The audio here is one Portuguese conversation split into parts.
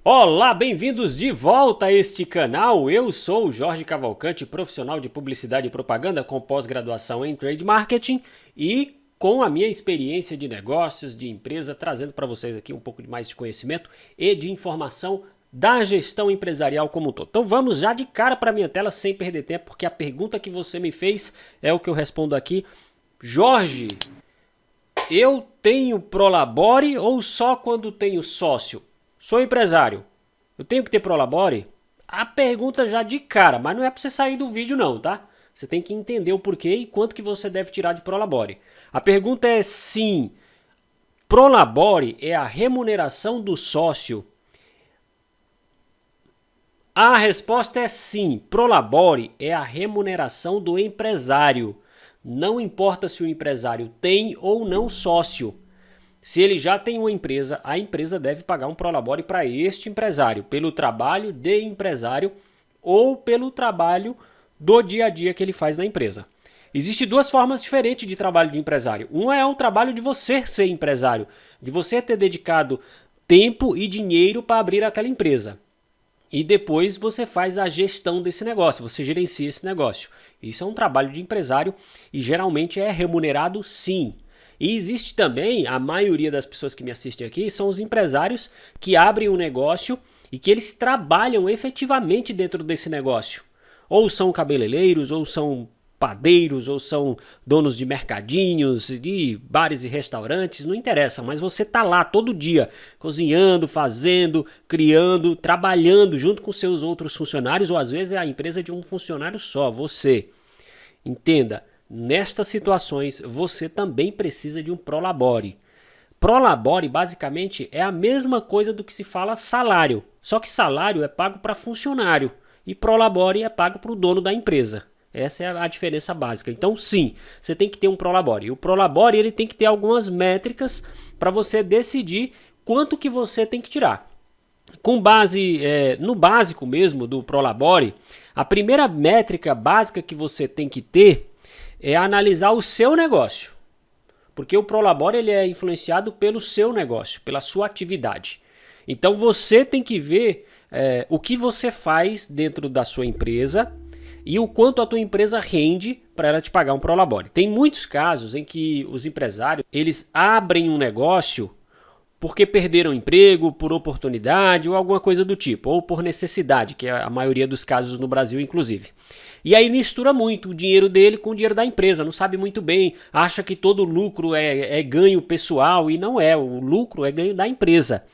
Olá, bem-vindos de volta a este canal. Eu sou o Jorge Cavalcante, profissional de publicidade e propaganda com pós-graduação em Trade Marketing e com a minha experiência de negócios, de empresa, trazendo para vocês aqui um pouco mais de conhecimento e de informação da gestão empresarial como um todo. Então vamos já de cara para a minha tela sem perder tempo, porque a pergunta que você me fez é o que eu respondo aqui. Jorge, eu tenho Prolabore ou só quando tenho sócio? Sou empresário, eu tenho que ter Prolabore? A pergunta já de cara, mas não é para você sair do vídeo não, tá? Você tem que entender o porquê e quanto que você deve tirar de Prolabore. A pergunta é sim, Prolabore é a remuneração do sócio? A resposta é sim, Prolabore é a remuneração do empresário. Não importa se o empresário tem ou não sócio. Se ele já tem uma empresa, a empresa deve pagar um Prolabore para este empresário, pelo trabalho de empresário ou pelo trabalho do dia a dia que ele faz na empresa. Existem duas formas diferentes de trabalho de empresário. Uma é o trabalho de você ser empresário, de você ter dedicado tempo e dinheiro para abrir aquela empresa. E depois você faz a gestão desse negócio, você gerencia esse negócio. Isso é um trabalho de empresário e geralmente é remunerado sim. E existe também, a maioria das pessoas que me assistem aqui, são os empresários que abrem um negócio e que eles trabalham efetivamente dentro desse negócio. Ou são cabeleireiros, ou são padeiros, ou são donos de mercadinhos, de bares e restaurantes, não interessa, mas você tá lá todo dia, cozinhando, fazendo, criando, trabalhando junto com seus outros funcionários, ou às vezes é a empresa de um funcionário só, você. Entenda, nestas situações você também precisa de um Prolabore. Prolabore basicamente é a mesma coisa do que se fala salário, só que salário é pago para funcionário e Prolabore é pago para o dono da empresa. Essa é a diferença básica. Então sim, você tem que ter um Prolabore. E o Prolabore ele tem que ter algumas métricas para você decidir quanto que você tem que tirar. Com base no básico mesmo do Prolabore, a primeira métrica básica que você tem que ter é analisar o seu negócio. Porque o Prolabore ele é influenciado pelo seu negócio, pela sua atividade. Então você tem que ver o que você faz dentro da sua empresa e o quanto a tua empresa rende para ela te pagar um Prolabore. Tem muitos casos em que os empresários eles abrem um negócio porque perderam emprego, por oportunidade ou alguma coisa do tipo, ou por necessidade, que é a maioria dos casos no Brasil, inclusive. E aí mistura muito o dinheiro dele com o dinheiro da empresa, não sabe muito bem, acha que todo lucro é ganho pessoal e não é, o lucro é ganho da empresa.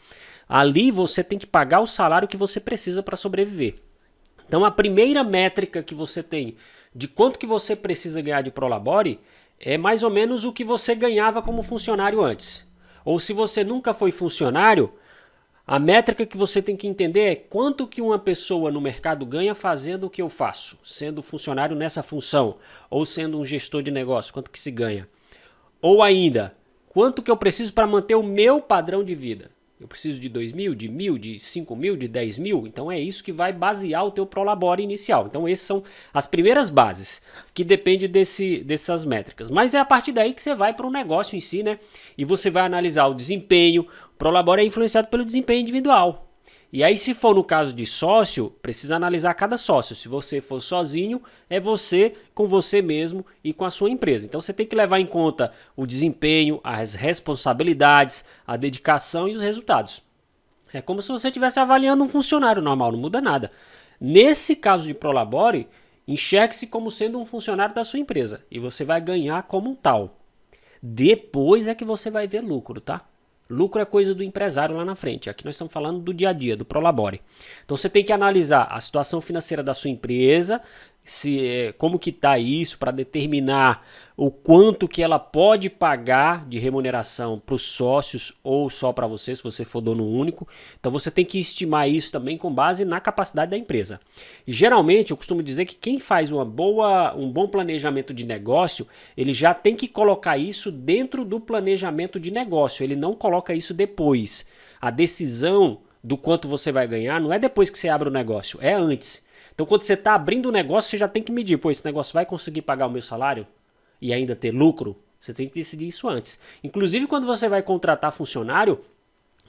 Ali você tem que pagar o salário que você precisa para sobreviver. Então a primeira métrica que você tem de quanto que você precisa ganhar de Prolabore é mais ou menos o que você ganhava como funcionário antes. Ou se você nunca foi funcionário, a métrica que você tem que entender é quanto que uma pessoa no mercado ganha fazendo o que eu faço, sendo funcionário nessa função, ou sendo um gestor de negócio, quanto que se ganha. Ou ainda, quanto que eu preciso para manter o meu padrão de vida. Eu preciso de 2 mil, de 1.000, de 5 mil, de 10 mil. Então é isso que vai basear o teu Prolabore inicial. Então essas são as primeiras bases, que depende dessas métricas. Mas é a partir daí que você vai para o negócio em si, né? E você vai analisar o desempenho. O Prolabore é influenciado pelo desempenho individual. E aí, se for no caso de sócio, precisa analisar cada sócio. Se você for sozinho, é você com você mesmo e com a sua empresa. Então você tem que levar em conta o desempenho, as responsabilidades, a dedicação e os resultados. É como se você estivesse avaliando um funcionário normal, não muda nada. Nesse caso de Prolabore, enxergue-se como sendo um funcionário da sua empresa e você vai ganhar como um tal. Depois é que você vai ver lucro, tá? Lucro é coisa do empresário lá na frente. Aqui nós estamos falando do dia a dia, do Prolabore. Então você tem que analisar a situação financeira da sua empresa, como que está isso para determinar o quanto que ela pode pagar de remuneração para os sócios ou só para você, se você for dono único. Então você tem que estimar isso também com base na capacidade da empresa. E geralmente eu costumo dizer que quem faz um bom planejamento de negócio, ele já tem que colocar isso dentro do planejamento de negócio, ele não coloca isso depois. A decisão do quanto você vai ganhar não é depois que você abre o negócio, é antes. Então quando você está abrindo o negócio, você já tem que medir, esse negócio vai conseguir pagar o meu salário e ainda ter lucro? Você tem que decidir isso antes. Inclusive quando você vai contratar funcionário,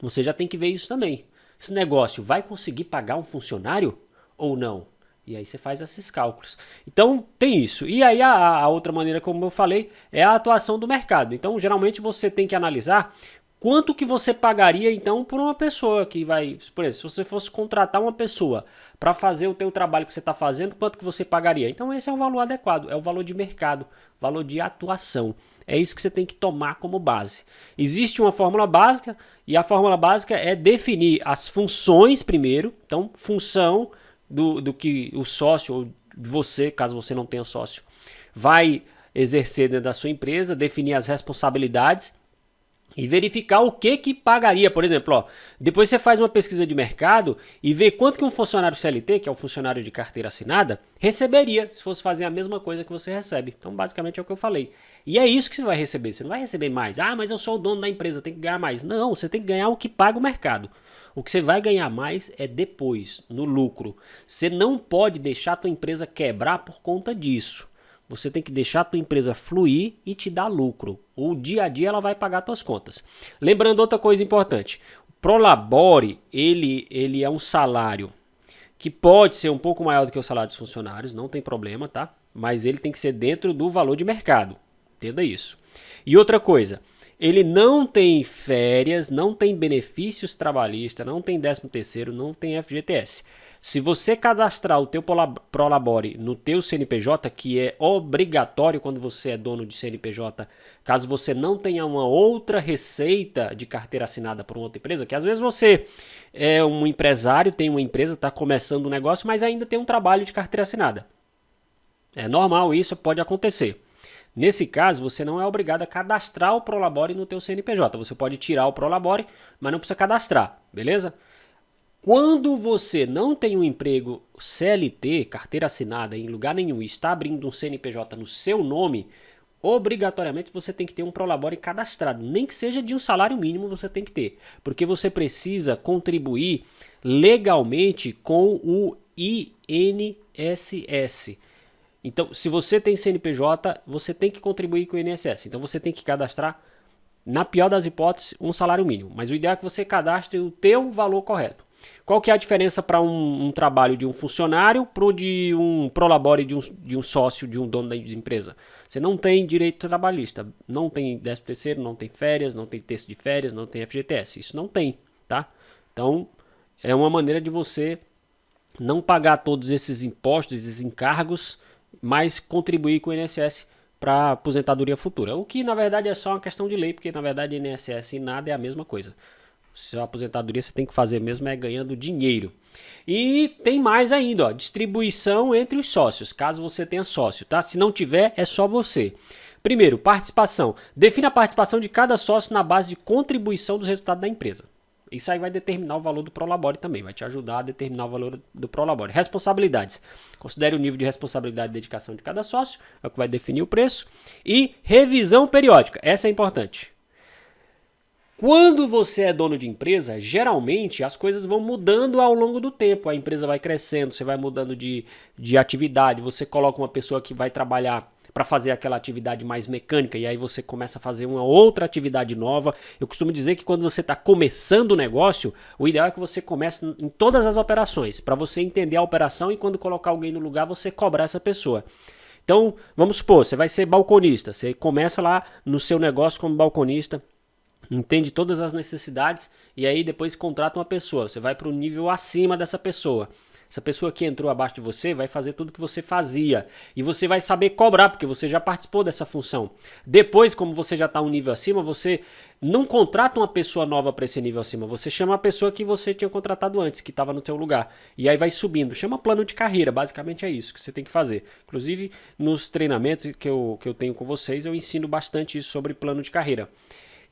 você já tem que ver isso também. esse negócio vai conseguir pagar um funcionário ou não? E aí você faz esses cálculos. Então tem isso. E aí a outra maneira, como eu falei, é a atuação do mercado. Então geralmente você tem que analisar quanto que você pagaria então por uma pessoa que vai, por exemplo, se você fosse contratar uma pessoa para fazer o teu trabalho que você está fazendo, quanto que você pagaria? Então esse é o valor adequado, é o valor de mercado, valor de atuação. É isso que você tem que tomar como base. Existe uma fórmula básica e a fórmula básica é definir as funções primeiro. Então, função do que o sócio ou você, caso você não tenha sócio, vai exercer dentro da sua empresa, definir as responsabilidades e verificar o que pagaria. Por exemplo, ó, depois você faz uma pesquisa de mercado e vê quanto que um funcionário CLT, que é o funcionário de carteira assinada, receberia se fosse fazer a mesma coisa que você recebe. Então, basicamente é o que eu falei. E é isso que você vai receber. Você não vai receber mais. Ah, mas eu sou o dono da empresa, eu tenho que ganhar mais. Não, você tem que ganhar o que paga o mercado. O que você vai ganhar mais é depois, no lucro. Você não pode deixar a tua empresa quebrar por conta disso. Você tem que deixar a tua empresa fluir e te dar lucro. O dia a dia ela vai pagar as tuas contas. Lembrando outra coisa importante. O Prolabore, ele é um salário que pode ser um pouco maior do que o salário dos funcionários, não tem problema, tá? Mas ele tem que ser dentro do valor de mercado. Entenda isso. E outra coisa, ele não tem férias, não tem benefícios trabalhistas, não tem 13º, não tem FGTS. Se você cadastrar o teu Prolabore no teu CNPJ, que é obrigatório quando você é dono de CNPJ, caso você não tenha uma outra receita de carteira assinada por uma outra empresa, que às vezes você é um empresário, tem uma empresa, está começando um negócio, mas ainda tem um trabalho de carteira assinada. É normal, isso pode acontecer. Nesse caso, você não é obrigado a cadastrar o Prolabore no teu CNPJ. Você pode tirar o Prolabore, mas não precisa cadastrar, beleza? Quando você não tem um emprego CLT, carteira assinada, em lugar nenhum, e está abrindo um CNPJ no seu nome, obrigatoriamente você tem que ter um Prolabore cadastrado. Nem que seja de um salário mínimo você tem que ter. Porque você precisa contribuir legalmente com o INSS. Então, se você tem CNPJ, você tem que contribuir com o INSS. Então, você tem que cadastrar, na pior das hipóteses, um salário mínimo. Mas o ideal é que você cadastre o teu valor correto. Qual que é a diferença para um trabalho de um funcionário para de um Prolabore de um sócio, de um dono da empresa? Você não tem direito trabalhista, não tem 13º, não tem férias, não tem terço de férias, não tem FGTS. Isso não tem, tá? Então, é uma maneira de você não pagar todos esses impostos, esses encargos, mas contribuir com o INSS para a aposentadoria futura. O que, na verdade, é só uma questão de lei, porque, na verdade, INSS e nada é a mesma coisa. Sua aposentadoria você tem que fazer mesmo é ganhando dinheiro. E tem mais ainda, ó, distribuição entre os sócios, caso você tenha sócio, tá? Se não tiver, é só você. Primeiro, participação. Defina a participação de cada sócio na base de contribuição dos resultados da empresa. Isso aí vai determinar o valor do Prolabore também, vai te ajudar a determinar o valor do Prolabore. Responsabilidades. Considere o nível de responsabilidade e dedicação de cada sócio, é o que vai definir o preço. E revisão periódica, essa é importante. Quando você é dono de empresa, geralmente as coisas vão mudando ao longo do tempo. A empresa vai crescendo, você vai mudando de atividade, você coloca uma pessoa que vai trabalhar para fazer aquela atividade mais mecânica e aí você começa a fazer uma outra atividade nova. Eu costumo dizer que quando você está começando o negócio, o ideal é que você comece em todas as operações, para você entender a operação e quando colocar alguém no lugar, você cobrar essa pessoa. Então, vamos supor, você vai ser balconista, você começa lá no seu negócio como balconista, entende todas as necessidades e aí depois contrata uma pessoa. Você vai para o nível acima dessa pessoa. Essa pessoa que entrou abaixo de você vai fazer tudo que você fazia. E você vai saber cobrar, porque você já participou dessa função. Depois, como você já está um nível acima, você não contrata uma pessoa nova para esse nível acima. Você chama a pessoa que você tinha contratado antes, que estava no teu lugar. E aí vai subindo. Chama plano de carreira. Basicamente é isso que você tem que fazer. Inclusive, nos treinamentos que eu tenho com vocês, eu ensino bastante isso sobre plano de carreira.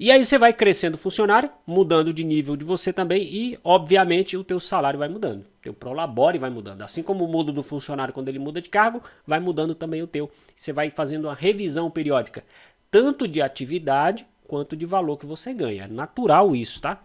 E aí você vai crescendo o funcionário, mudando de nível de você também e, obviamente, o teu salário vai mudando. O teu Prolabore vai mudando. Assim como muda do funcionário quando ele muda de cargo, vai mudando também o teu. Você vai fazendo uma revisão periódica, tanto de atividade quanto de valor que você ganha. É natural isso, tá?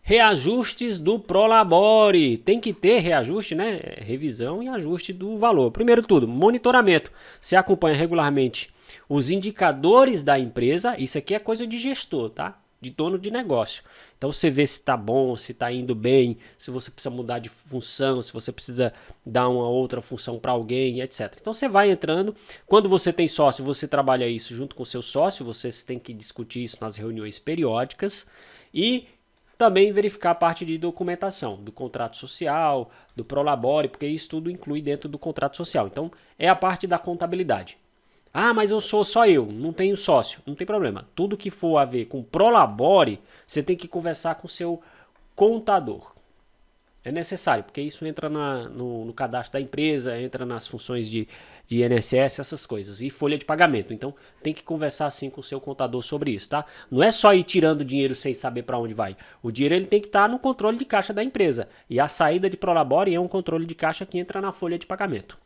Reajustes do Prolabore. Tem que ter reajuste, né? Revisão e ajuste do valor. Primeiro tudo, monitoramento. Você acompanha regularmente os indicadores da empresa. Isso aqui é coisa de gestor, tá? de dono de negócio. Então você vê se está bom, se está indo bem, se você precisa mudar de função, se você precisa dar uma outra função para alguém, etc. Então você vai entrando. Quando você tem sócio, você trabalha isso junto com o seu sócio, vocês têm que discutir isso nas reuniões periódicas e também verificar a parte de documentação, do contrato social, do Prolabore, porque isso tudo inclui dentro do contrato social. Então é a parte da contabilidade. Ah, mas eu sou só eu, não tenho sócio. Não tem problema. Tudo que for a ver com Prolabore, você tem que conversar com o seu contador. É necessário, porque isso entra no cadastro da empresa, entra nas funções de INSS, essas coisas. E folha de pagamento. Então tem que conversar assim com o seu contador sobre isso, tá? Não é só ir tirando dinheiro sem saber para onde vai. O dinheiro ele tem que estar no controle de caixa da empresa. E a saída de Prolabore é um controle de caixa que entra na folha de pagamento.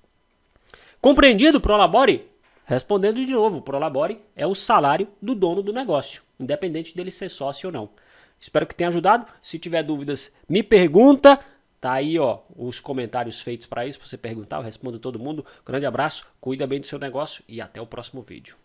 Compreendido, Prolabore? Respondendo de novo, o Prolabore é o salário do dono do negócio, independente dele ser sócio ou não. Espero que tenha ajudado. Se tiver dúvidas, me pergunta. Tá aí, ó, os comentários feitos para isso, pra você perguntar, eu respondo todo mundo. Grande abraço, cuida bem do seu negócio e até o próximo vídeo.